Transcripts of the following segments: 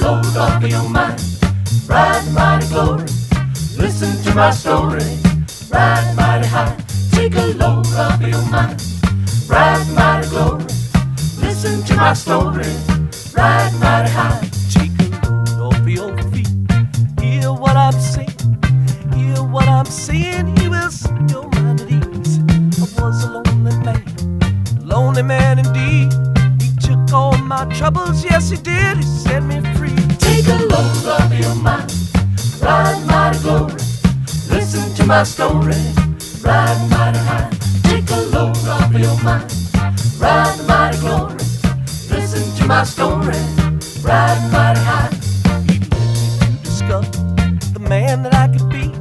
load off of your mind. Ride mighty glory, listen to my story. Ride mighty high, take a load off of your mind. Ride mighty glory, listen to my story. Ride mighty high, take a load off of your feet. Hear what I'm saying, hear what I'm saying. He will set your mind at ease. I was a lonely man indeed. He took all my troubles, yes he did. He set me free. Take a load off of your mind. Ride mighty glory, listen to my story. Ride mighty high, take a load off of your mind. Ride mighty glory, listen to my story. Ride mighty high. He let you discover the man that I could be.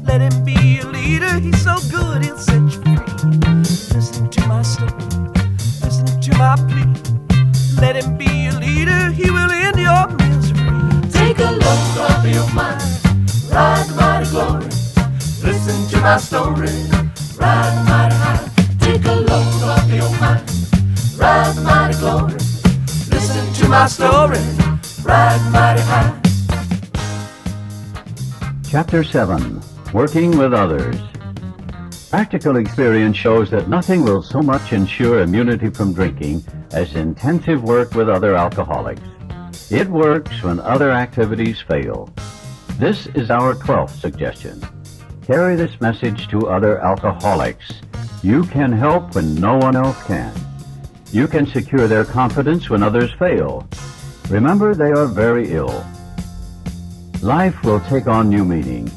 Let him be a leader, he's so good, he'll set you free. Listen to my story, listen to my plea. Let him be a leader, he will end your misery. Take a load off of your mind. Ride mighty glory, listen to my story. Ride mighty high, take a load off of your mind. Ride mighty glory, listen to my story. Ride mighty high. Chapter 7. Working with Others. Practical experience shows that nothing will so much ensure immunity from drinking as intensive work with other alcoholics. It works when other activities fail. This is our 12th suggestion. Carry this message to other alcoholics. You can help when no one else can. You can secure their confidence when others fail. Remember, they are very ill. Life will take on new meaning.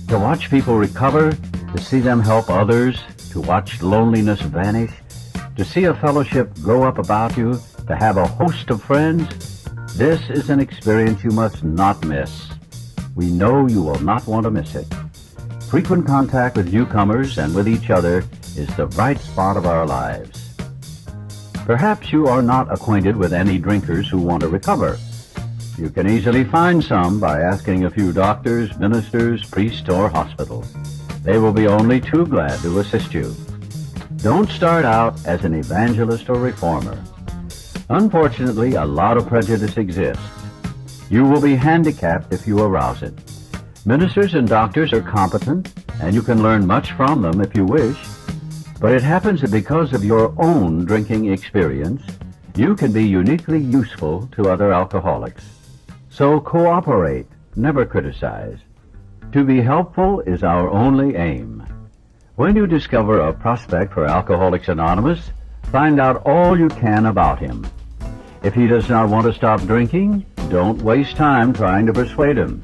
To watch people recover, to see them help others, to watch loneliness vanish, to see a fellowship grow up about you, to have a host of friends, this is an experience you must not miss. We know you will not want to miss it. Frequent contact with newcomers and with each other is the bright spot of our lives. Perhaps you are not acquainted with any drinkers who want to recover. You can easily find some by asking a few doctors, ministers, priests, or hospitals. They will be only too glad to assist you. Don't start out as an evangelist or reformer. Unfortunately, a lot of prejudice exists. You will be handicapped if you arouse it. Ministers and doctors are competent, and you can learn much from them if you wish. But it happens that because of your own drinking experience, you can be uniquely useful to other alcoholics. So cooperate, never criticize. To be helpful is our only aim. When you discover a prospect for Alcoholics Anonymous, find out all you can about him. If he does not want to stop drinking, don't waste time trying to persuade him.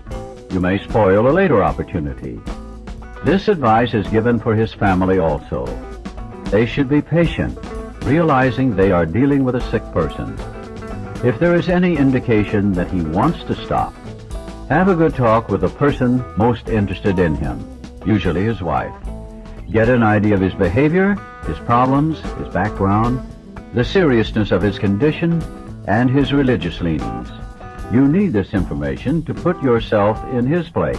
You may spoil a later opportunity. This advice is given for his family also. They should be patient, realizing they are dealing with a sick person. If there is any indication that he wants to stop, have a good talk with the person most interested in him, usually his wife. Get an idea of his behavior, his problems, his background, the seriousness of his condition, and his religious leanings. You need this information to put yourself in his place,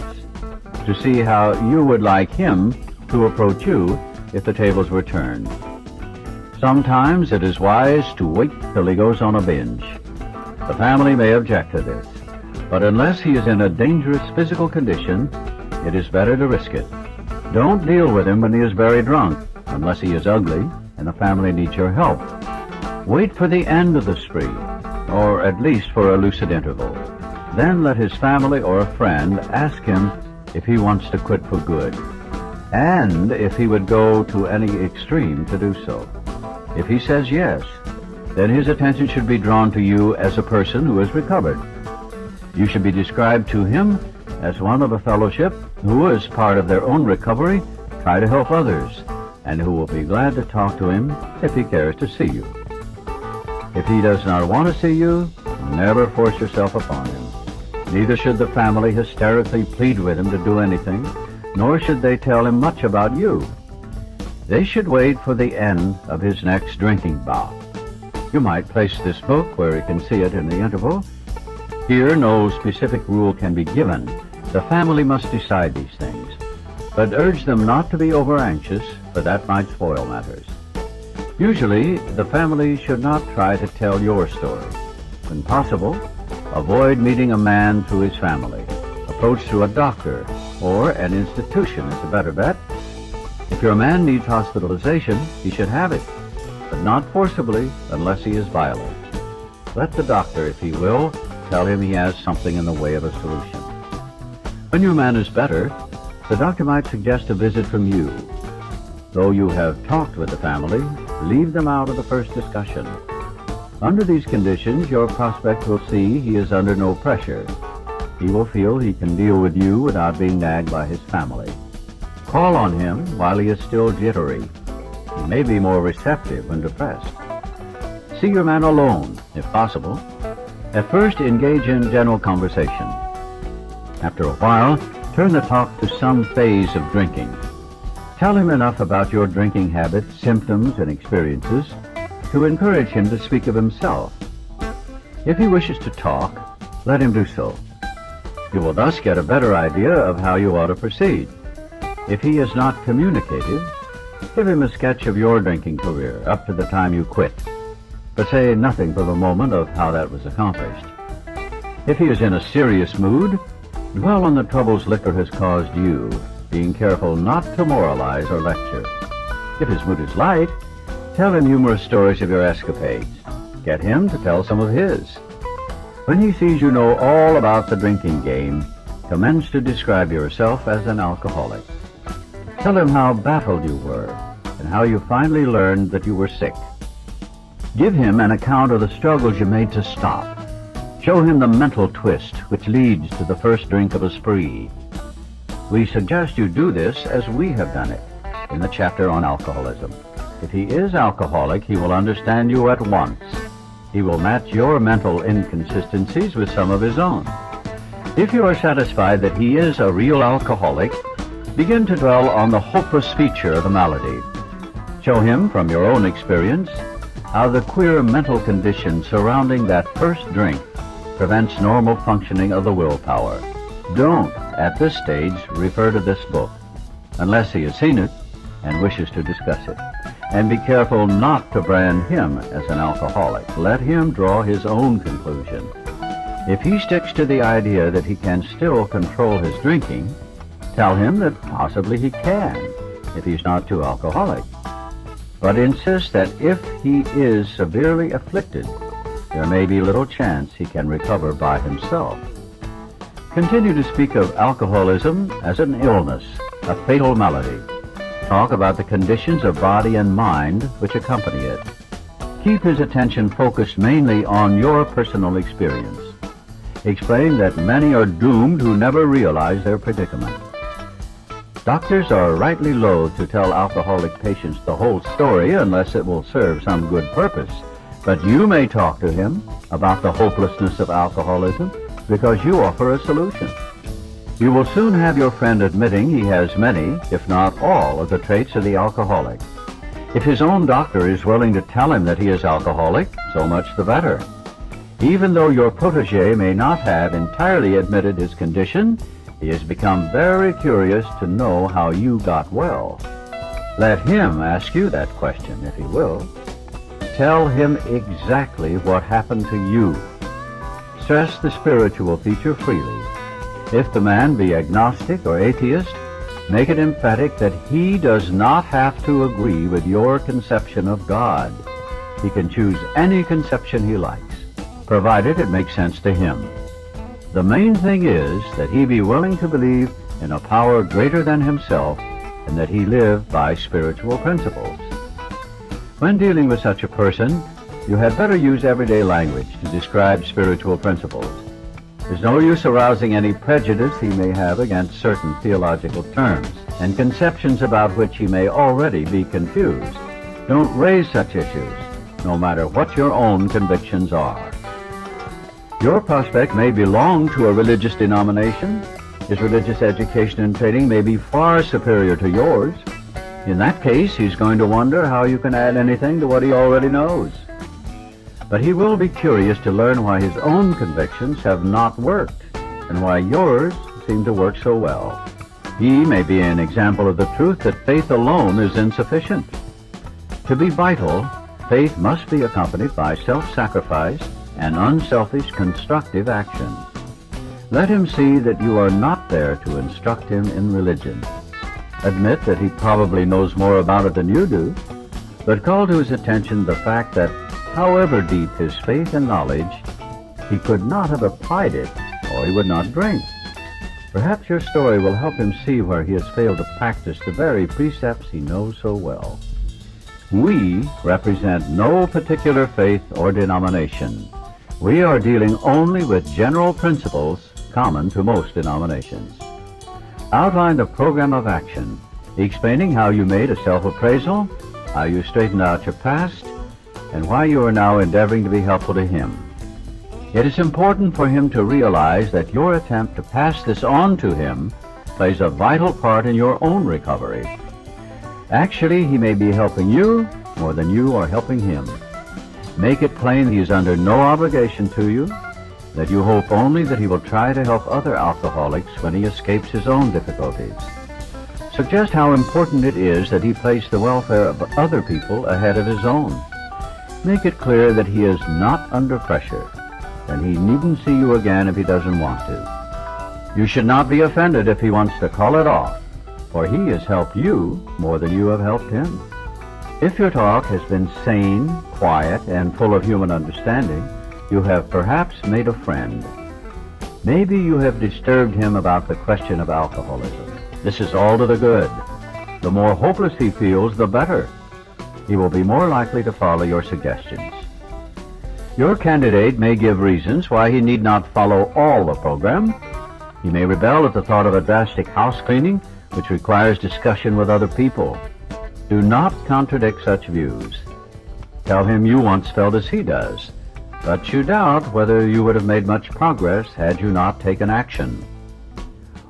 to see how you would like him to approach you if the tables were turned. Sometimes it is wise to wait till he goes on a binge. The family may object to this, but unless he is in a dangerous physical condition, it is better to risk it. Don't deal with him when he is very drunk, unless he is ugly and the family needs your help. Wait for the end of the spree, or at least for a lucid interval. Then let his family or a friend ask him if he wants to quit for good, and if he would go to any extreme to do so. If he says yes, then his attention should be drawn to you as a person who has recovered. You should be described to him as one of a fellowship who, as part of their own recovery, try to help others, and who will be glad to talk to him if he cares to see you. If he does not want to see you, never force yourself upon him. Neither should the family hysterically plead with him to do anything, nor should they tell him much about you. They should wait for the end of his next drinking bout. You might place this book where he can see it in the interval. Here, no specific rule can be given. The family must decide these things. But urge them not to be over-anxious, for that might spoil matters. Usually, the family should not try to tell your story. When possible, Avoid meeting a man through his family. Approach through a doctor or an institution is a better bet. If your man needs hospitalization, he should have it, but not forcibly unless he is violent. Let the doctor, if he will, tell him he has something in the way of a solution. When your man is better, the doctor might suggest a visit from you. Though you have talked with the family, leave them out of the first discussion. Under these conditions, your prospect will see he is under no pressure. He will feel he can deal with you without being nagged by his family. Call on him while he is still jittery. He may be more receptive when depressed. See your man alone, if possible. At first, engage in general conversation. After a while, turn the talk to some phase of drinking. Tell him enough about your drinking habits, symptoms, and experiences to encourage him to speak of himself. If he wishes to talk, let him do so. You will thus get a better idea of how you ought to proceed. If he is not communicative, give him a sketch of your drinking career up to the time you quit, but say nothing for the moment of how that was accomplished. If he is in a serious mood, dwell on the troubles liquor has caused you, being careful not to moralize or lecture. If his mood is light, tell him humorous stories of your escapades. Get him to tell some of his. When he sees you know all about the drinking game, commence to describe yourself as an alcoholic. Tell him how baffled you were and how you finally learned that you were sick. Give him an account of the struggles you made to stop. Show him the mental twist which leads to the first drink of a spree. We suggest you do this as we have done it in the chapter on alcoholism. If he is alcoholic, he will understand you at once. He will match your mental inconsistencies with some of his own. If you are satisfied that he is a real alcoholic, begin to dwell on the hopeless feature of the malady. Show him from your own experience how the queer mental condition surrounding that first drink prevents normal functioning of the willpower. Don't, at this stage, refer to this book, unless he has seen it and wishes to discuss it. And be careful not to brand him as an alcoholic. Let him draw his own conclusion. If he sticks to the idea that he can still control his drinking, tell him that possibly he can, if he's not too alcoholic. But insist that if he is severely afflicted, there may be little chance he can recover by himself. Continue to speak of alcoholism as an illness, a fatal malady. Talk about the conditions of body and mind which accompany it. Keep his attention focused mainly on your personal experience. Explain that many are doomed who never realize their predicament. Doctors are rightly loath to tell alcoholic patients the whole story unless it will serve some good purpose. But you may talk to him about the hopelessness of alcoholism because you offer a solution. You will soon have your friend admitting he has many, if not all, of the traits of the alcoholic. If his own doctor is willing to tell him that he is alcoholic, so much the better. Even though your protege may not have entirely admitted his condition, he has become very curious to know how you got well. Let him ask you that question, if he will. Tell him exactly what happened to you. Stress the spiritual feature freely. If the man be agnostic or atheist, make it emphatic that he does not have to agree with your conception of God. He can choose any conception he likes, provided it makes sense to him. The main thing is that he be willing to believe in a power greater than himself and that he live by spiritual principles. When dealing with such a person, you had better use everyday language to describe spiritual principles. There's no use arousing any prejudice he may have against certain theological terms and conceptions about which he may already be confused. Don't raise such issues, no matter what your own convictions are. Your prospect may belong to a religious denomination. His religious education and training may be far superior to yours. In that case, he's going to wonder how you can add anything to what he already knows. But he will be curious to learn why his own convictions have not worked and why yours seem to work so well. He may be an example of the truth that faith alone is insufficient. To be vital, faith must be accompanied by self-sacrifice and unselfish constructive action. Let him see that you are not there to instruct him in religion. Admit that he probably knows more about it than you do, but call to his attention the fact that however deep his faith and knowledge, he could not have applied it, or he would not drink. Perhaps your story will help him see where he has failed to practice the very precepts he knows so well. We represent no particular faith or denomination. We are dealing only with general principles common to most denominations. Outline the program of action, explaining how you made a self-appraisal, how you straightened out your past, and why you are now endeavoring to be helpful to him. It is important for him to realize that your attempt to pass this on to him plays a vital part in your own recovery. Actually, he may be helping you more than you are helping him. Make it plain he is under no obligation to you, that you hope only that he will try to help other alcoholics when he escapes his own difficulties. Suggest how important it is that he place the welfare of other people ahead of his own. Make it clear that he is not under pressure, and he needn't see you again if he doesn't want to. You should not be offended if he wants to call it off, for he has helped you more than you have helped him. If your talk has been sane, quiet, and full of human understanding, you have perhaps made a friend. Maybe you have disturbed him about the question of alcoholism. This is all to the good. The more hopeless he feels, the better. He will be more likely to follow your suggestions. Your candidate may give reasons why he need not follow all the program. He may rebel at the thought of a drastic house cleaning, which requires discussion with other people. Do not contradict such views. Tell him you once felt as he does, but you doubt whether you would have made much progress had you not taken action.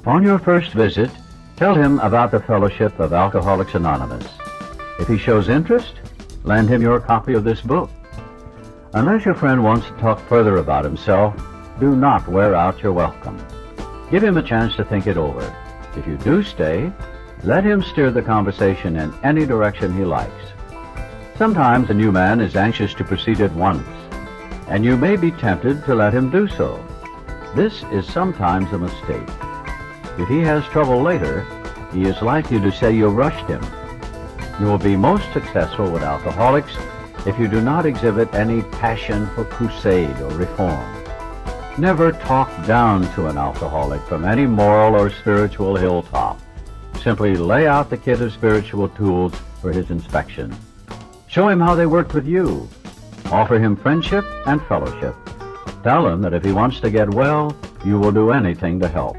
On your first visit, tell him about the Fellowship of Alcoholics Anonymous. If he shows interest, lend him your copy of this book. Unless your friend wants to talk further about himself, do not wear out your welcome. Give him a chance to think it over. If you do stay, let him steer the conversation in any direction he likes. Sometimes a new man is anxious to proceed at once, and you may be tempted to let him do so. This is sometimes a mistake. If he has trouble later, he is likely to say you rushed him. You will be most successful with alcoholics if you do not exhibit any passion for crusade or reform. Never talk down to an alcoholic from any moral or spiritual hilltop. Simply lay out the kit of spiritual tools for his inspection. Show him how they worked with you. Offer him friendship and fellowship. Tell him that if he wants to get well, you will do anything to help.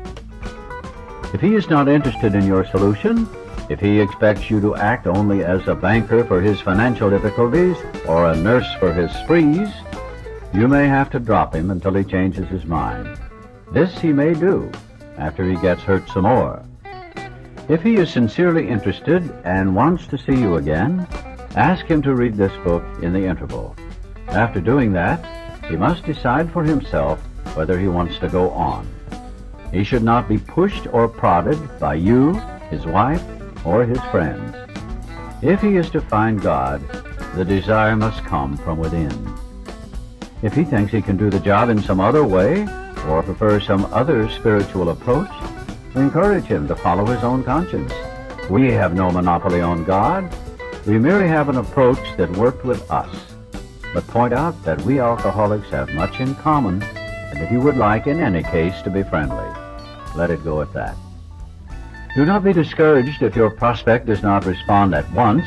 If he is not interested in your solution, if he expects you to act only as a banker for his financial difficulties or a nurse for his sprees, you may have to drop him until he changes his mind. This he may do after he gets hurt some more. If he is sincerely interested and wants to see you again, ask him to read this book in the interval. After doing that, he must decide for himself whether he wants to go on. He should not be pushed or prodded by you, his wife, or his friends. If he is to find God, the desire must come from within. If he thinks he can do the job in some other way, or prefers some other spiritual approach, encourage him to follow his own conscience. We have no monopoly on God. We merely have an approach that worked with us. But point out that we alcoholics have much in common, and that you would like, in any case, to be friendly. Let it go at that. Do not be discouraged if your prospect does not respond at once.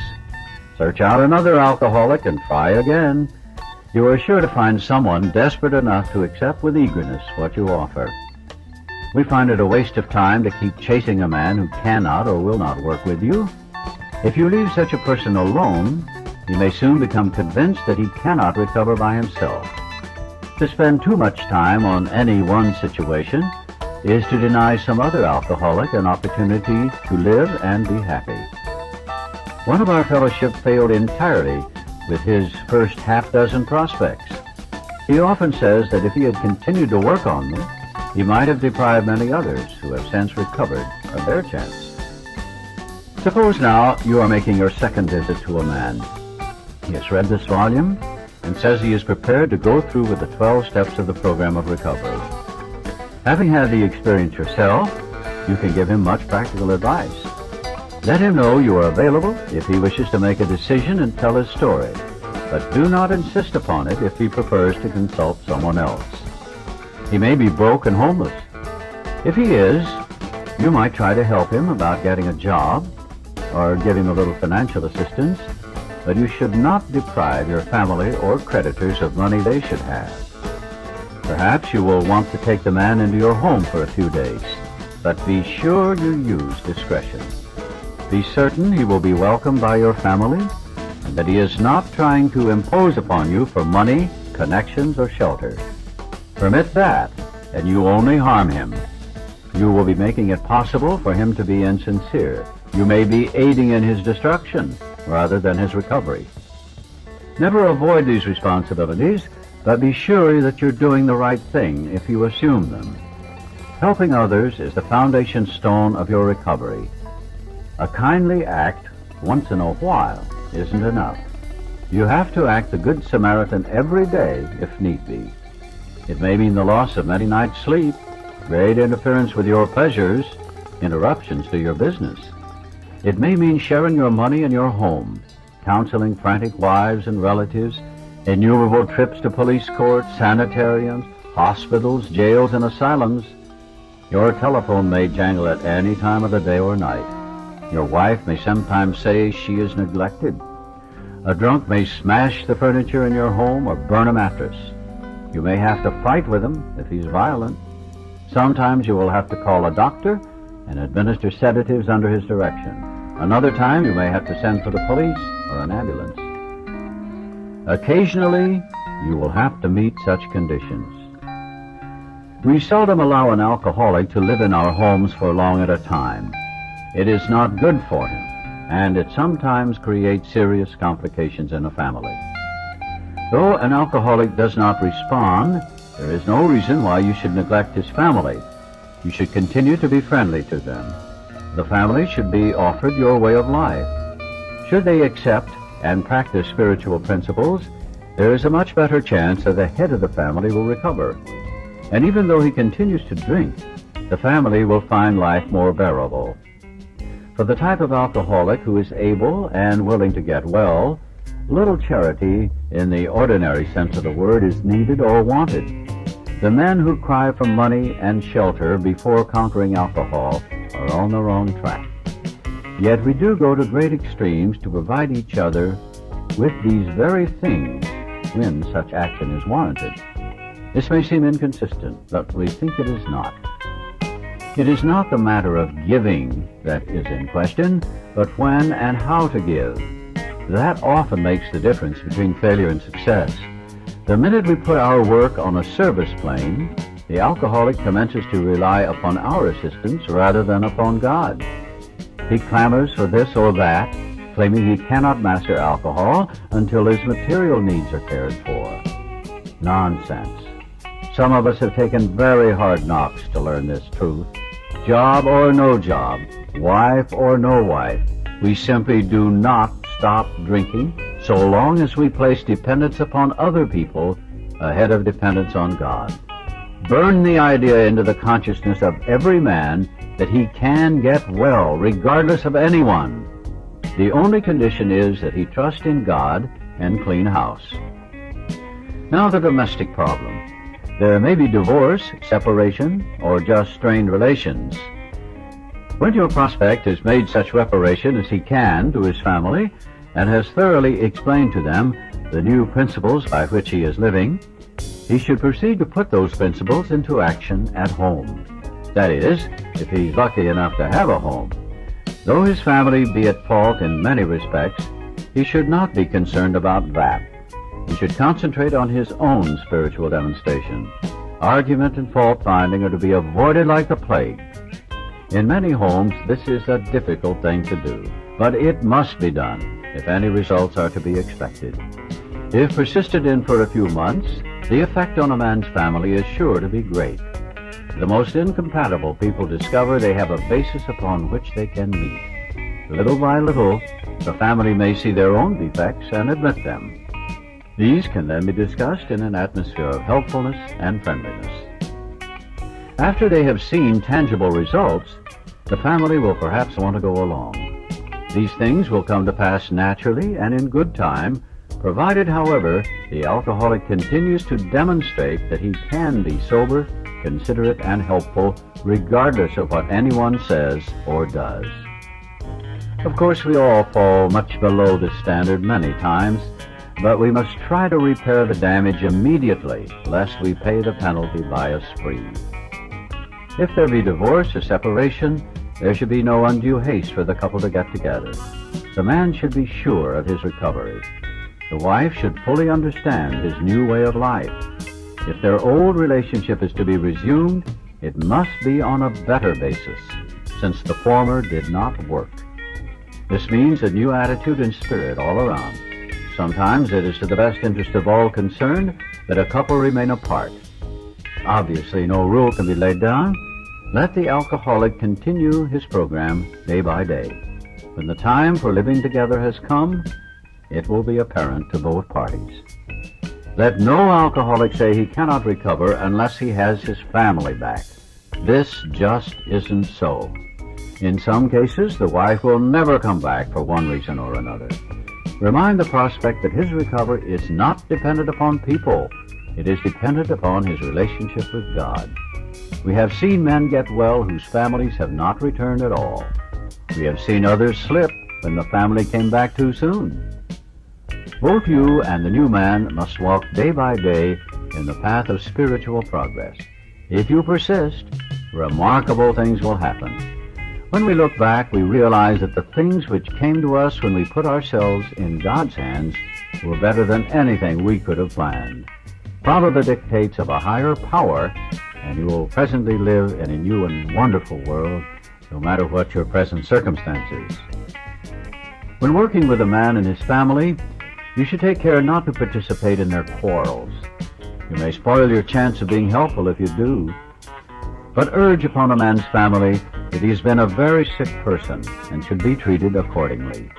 Search out another alcoholic and try again. You are sure to find someone desperate enough to accept with eagerness what you offer. We find it a waste of time to keep chasing a man who cannot or will not work with you. If you leave such a person alone, you may soon become convinced that he cannot recover by himself. To spend too much time on any one situation is to deny some other alcoholic an opportunity to live and be happy. One of our fellowship failed entirely with his first half-dozen prospects. He often says that if he had continued to work on them, he might have deprived many others who have since recovered of their chance. Suppose now you are making your second visit to a man. He has read this volume and says he is prepared to go through with the 12 steps of the program of recovery. Having had the experience yourself, you can give him much practical advice. Let him know you are available if he wishes to make a decision and tell his story, but do not insist upon it if he prefers to consult someone else. He may be broke and homeless. If he is, you might try to help him about getting a job or give him a little financial assistance, but you should not deprive your family or creditors of money they should have. Perhaps you will want to take the man into your home for a few days, but be sure you use discretion. Be certain he will be welcomed by your family and that he is not trying to impose upon you for money, connections, or shelter. Permit that, and you only harm him. You will be making it possible for him to be insincere. You may be aiding in his destruction rather than his recovery. Never avoid these responsibilities, but be sure that you're doing the right thing if you assume them. Helping others is the foundation stone of your recovery. A kindly act once in a while isn't enough. You have to act the Good Samaritan every day if need be. It may mean the loss of many nights' sleep, great interference with your pleasures, interruptions to your business. It may mean sharing your money and your home, counseling frantic wives and relatives, innumerable trips to police courts, sanitariums, hospitals, jails, and asylums. Your telephone may jangle at any time of the day or night. Your wife may sometimes say she is neglected. A drunk may smash the furniture in your home or burn a mattress. You may have to fight with him if he's violent. Sometimes you will have to call a doctor and administer sedatives under his direction. Another time you may have to send for the police or an ambulance. Occasionally, you will have to meet such conditions. We seldom allow an alcoholic to live in our homes for long at a time. It is not good for him, and it sometimes creates serious complications in a family. Though an alcoholic does not respond, there is no reason why you should neglect his family. You should continue to be friendly to them. The family should be offered your way of life. Should they accept and practice spiritual principles, there is a much better chance that the head of the family will recover. And even though he continues to drink, the family will find life more bearable. For the type of alcoholic who is able and willing to get well, little charity in the ordinary sense of the word is needed or wanted. The men who cry for money and shelter before conquering alcohol are on the wrong track. Yet we do go to great extremes to provide each other with these very things when such action is warranted. This may seem inconsistent, but we think it is not. It is not the matter of giving that is in question, but when and how to give. That often makes the difference between failure and success. The minute we put our work on a service plane, the alcoholic commences to rely upon our assistance rather than upon God. He clamors for this or that, claiming he cannot master alcohol until his material needs are cared for. Nonsense. Some of us have taken very hard knocks to learn this truth. Job or no job, wife or no wife, we simply do not stop drinking so long as we place dependence upon other people ahead of dependence on God. Burn the idea into the consciousness of every man that he can get well regardless of anyone. The only condition is that he trust in God and clean house. Now the domestic problem. There may be divorce, separation, or just strained relations. When your prospect has made such reparation as he can to his family and has thoroughly explained to them the new principles by which he is living, he should proceed to put those principles into action at home. That is, if he's lucky enough to have a home. Though his family be at fault in many respects, he should not be concerned about that. He should concentrate on his own spiritual demonstration. Argument and fault-finding are to be avoided like the plague. In many homes, this is a difficult thing to do, but it must be done if any results are to be expected. If persisted in for a few months, the effect on a man's family is sure to be great. The most incompatible people discover they have a basis upon which they can meet. Little by little, the family may see their own defects and admit them. These can then be discussed in an atmosphere of helpfulness and friendliness. After they have seen tangible results, the family will perhaps want to go along. These things will come to pass naturally and in good time, provided, however, the alcoholic continues to demonstrate that he can be sober, considerate, and helpful regardless of what anyone says or does. Of course, we all fall much below this standard many times, but we must try to repair the damage immediately, lest we pay the penalty by a spree. If there be divorce or separation, there should be no undue haste for the couple to get together. The man should be sure of his recovery. The wife should fully understand his new way of life. If their old relationship is to be resumed, it must be on a better basis, since the former did not work. This means a new attitude and spirit all around. Sometimes it is to the best interest of all concerned that a couple remain apart. Obviously, no rule can be laid down. Let the alcoholic continue his program day by day. When the time for living together has come, it will be apparent to both parties. Let no alcoholic say he cannot recover unless he has his family back. This just isn't so. In some cases, the wife will never come back for one reason or another. Remind the prospect that his recovery is not dependent upon people. It is dependent upon his relationship with God. We have seen men get well whose families have not returned at all. We have seen others slip when the family came back too soon. Both you and the new man must walk day by day in the path of spiritual progress. If you persist, remarkable things will happen. When we look back, we realize that the things which came to us when we put ourselves in God's hands were better than anything we could have planned. Follow the dictates of a higher power, and you will presently live in a new and wonderful world, no matter what your present circumstances. When working with a man and his family, you should take care not to participate in their quarrels. You may spoil your chance of being helpful if you do. But urge upon a man's family that he has been a very sick person and should be treated accordingly.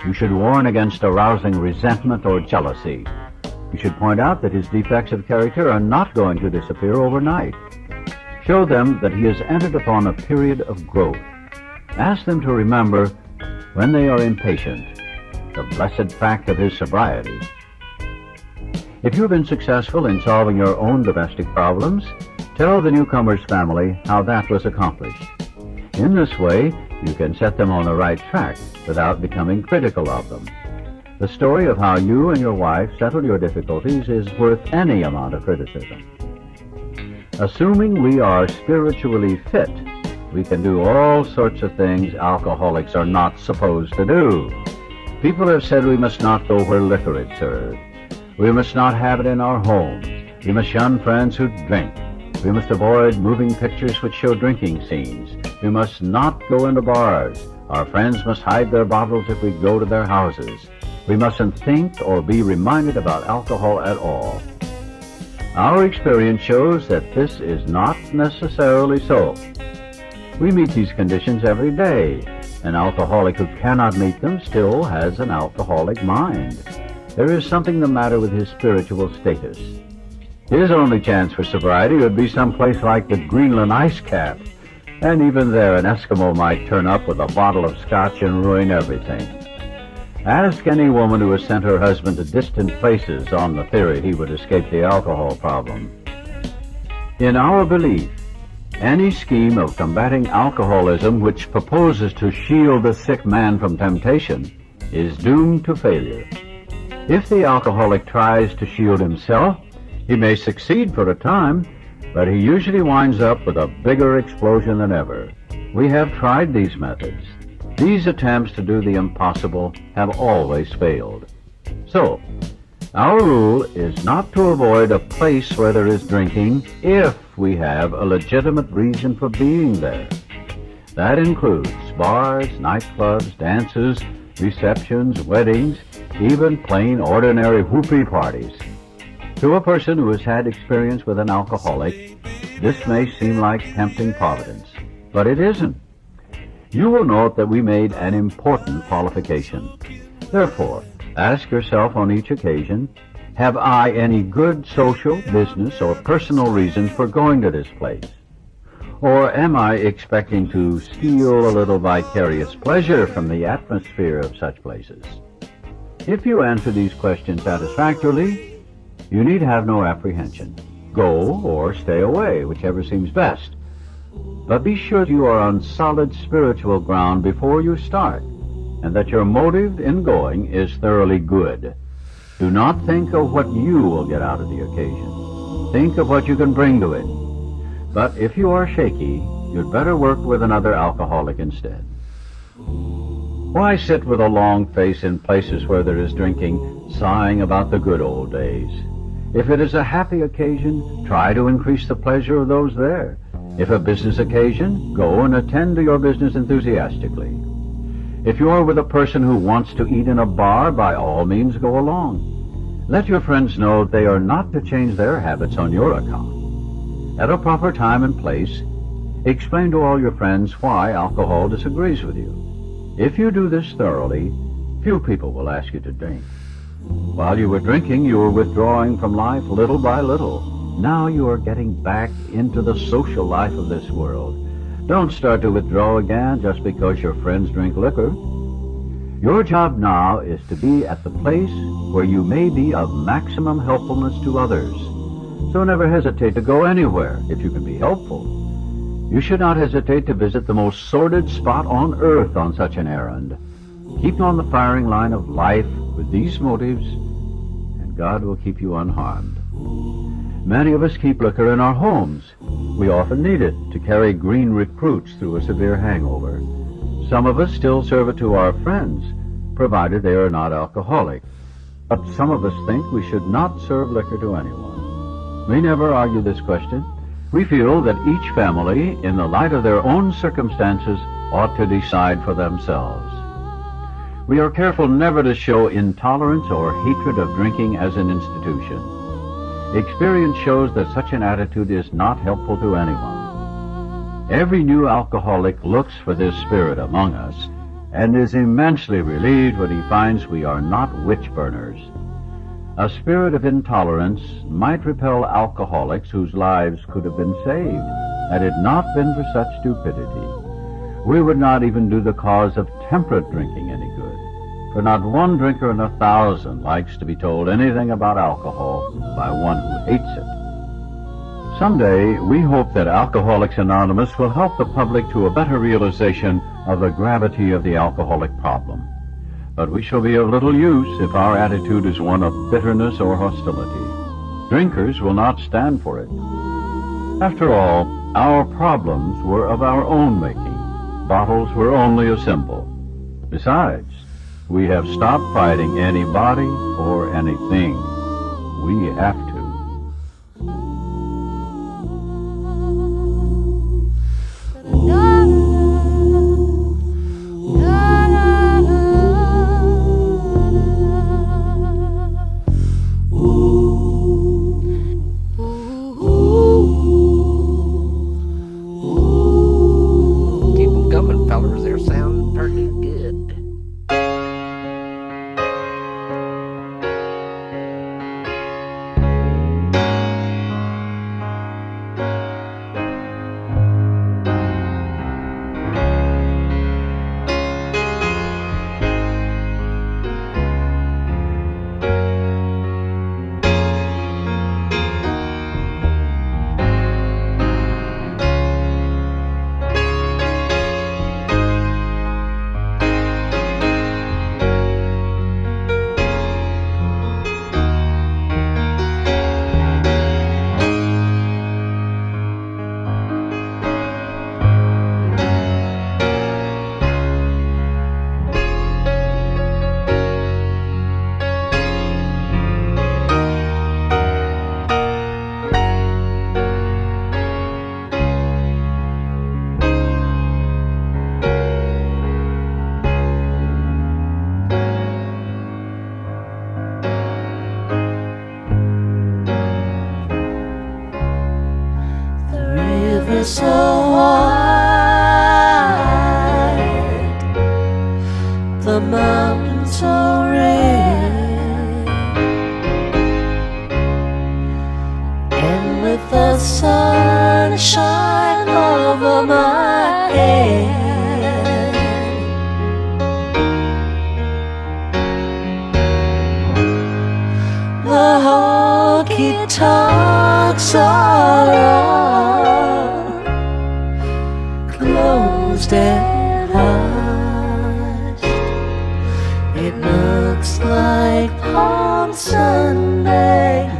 You should warn against arousing resentment or jealousy. You should point out that his defects of character are not going to disappear overnight. Show them that he has entered upon a period of growth. Ask them to remember, when they are impatient, the blessed fact of his sobriety. If you've been successful in solving your own domestic problems, tell the newcomer's family how that was accomplished. In this way, you can set them on the right track without becoming critical of them. The story of how you and your wife settled your difficulties is worth any amount of criticism. Assuming we are spiritually fit, we can do all sorts of things alcoholics are not supposed to do. People have said we must not go where liquor is served. We must not have it in our homes. We must shun friends who drink. We must avoid moving pictures which show drinking scenes. We must not go into bars. Our friends must hide their bottles if we go to their houses. We mustn't think or be reminded about alcohol at all. Our experience shows that this is not necessarily so. We meet these conditions every day. An alcoholic who cannot meet them still has an alcoholic mind. There is something the matter with his spiritual status. His only chance for sobriety would be someplace like the Greenland ice cap, and even there an Eskimo might turn up with a bottle of scotch and ruin everything. Ask any woman who has sent her husband to distant places on the theory he would escape the alcohol problem. In our belief, any scheme of combating alcoholism which proposes to shield the sick man from temptation is doomed to failure. If the alcoholic tries to shield himself, he may succeed for a time, but he usually winds up with a bigger explosion than ever. We have tried these methods. These attempts to do the impossible have always failed. So, our rule is not to avoid a place where there is drinking if we have a legitimate reason for being there. That includes bars, nightclubs, dances, receptions, weddings, even plain ordinary whoopee parties. To a person who has had experience with an alcoholic, this may seem like tempting providence, but it isn't. You will note that we made an important qualification. Therefore, ask yourself on each occasion, Have I any good social, business, or personal reasons for going to this place? Or am I expecting to steal a little vicarious pleasure from the atmosphere of such places? If you answer these questions satisfactorily, you need have no apprehension. Go or stay away, whichever seems best. But be sure you are on solid spiritual ground before you start, and that your motive in going is thoroughly good. Do not think of what you will get out of the occasion. Think of what you can bring to it. But if you are shaky, you'd better work with another alcoholic instead. Why sit with a long face in places where there is drinking, sighing about the good old days? If it is a happy occasion, try to increase the pleasure of those there. If a business occasion, go and attend to your business enthusiastically. If you are with a person who wants to eat in a bar, by all means go along. Let your friends know they are not to change their habits on your account. At a proper time and place, explain to all your friends why alcohol disagrees with you. If you do this thoroughly, few people will ask you to drink. While you were drinking, you were withdrawing from life little by little. Now you are getting back into the social life of this world. Don't start to withdraw again just because your friends drink liquor. Your job now is to be at the place where you may be of maximum helpfulness to others. So never hesitate to go anywhere if you can be helpful. You should not hesitate to visit the most sordid spot on earth on such an errand. Keep on the firing line of life with these motives, and God will keep you unharmed. Many of us keep liquor in our homes. We often need it to carry green recruits through a severe hangover. Some of us still serve it to our friends, provided they are not alcoholic. But some of us think we should not serve liquor to anyone. We never argue this question. We feel that each family, in the light of their own circumstances, ought to decide for themselves. We are careful never to show intolerance or hatred of drinking as an institution. Experience shows that such an attitude is not helpful to anyone. Every new alcoholic looks for this spirit among us and is immensely relieved when he finds we are not witch burners. A spirit of intolerance might repel alcoholics whose lives could have been saved had it not been for such stupidity. We would not even do the cause of temperate drinking any good. For not one drinker in 1,000 likes to be told anything about alcohol by one who hates it. Someday, we hope that Alcoholics Anonymous will help the public to a better realization of the gravity of the alcoholic problem. But we shall be of little use if our attitude is one of bitterness or hostility. Drinkers will not stand for it. After all, our problems were of our own making. Bottles were only a symbol. Besides, we have stopped fighting anybody or anything. We have to. Keep them coming, fellers. They're sounding pretty good. So wide, the mountains so red, the sunshine over my head. The honky-tonks are all closed and hushed. It looks like Palm Sunday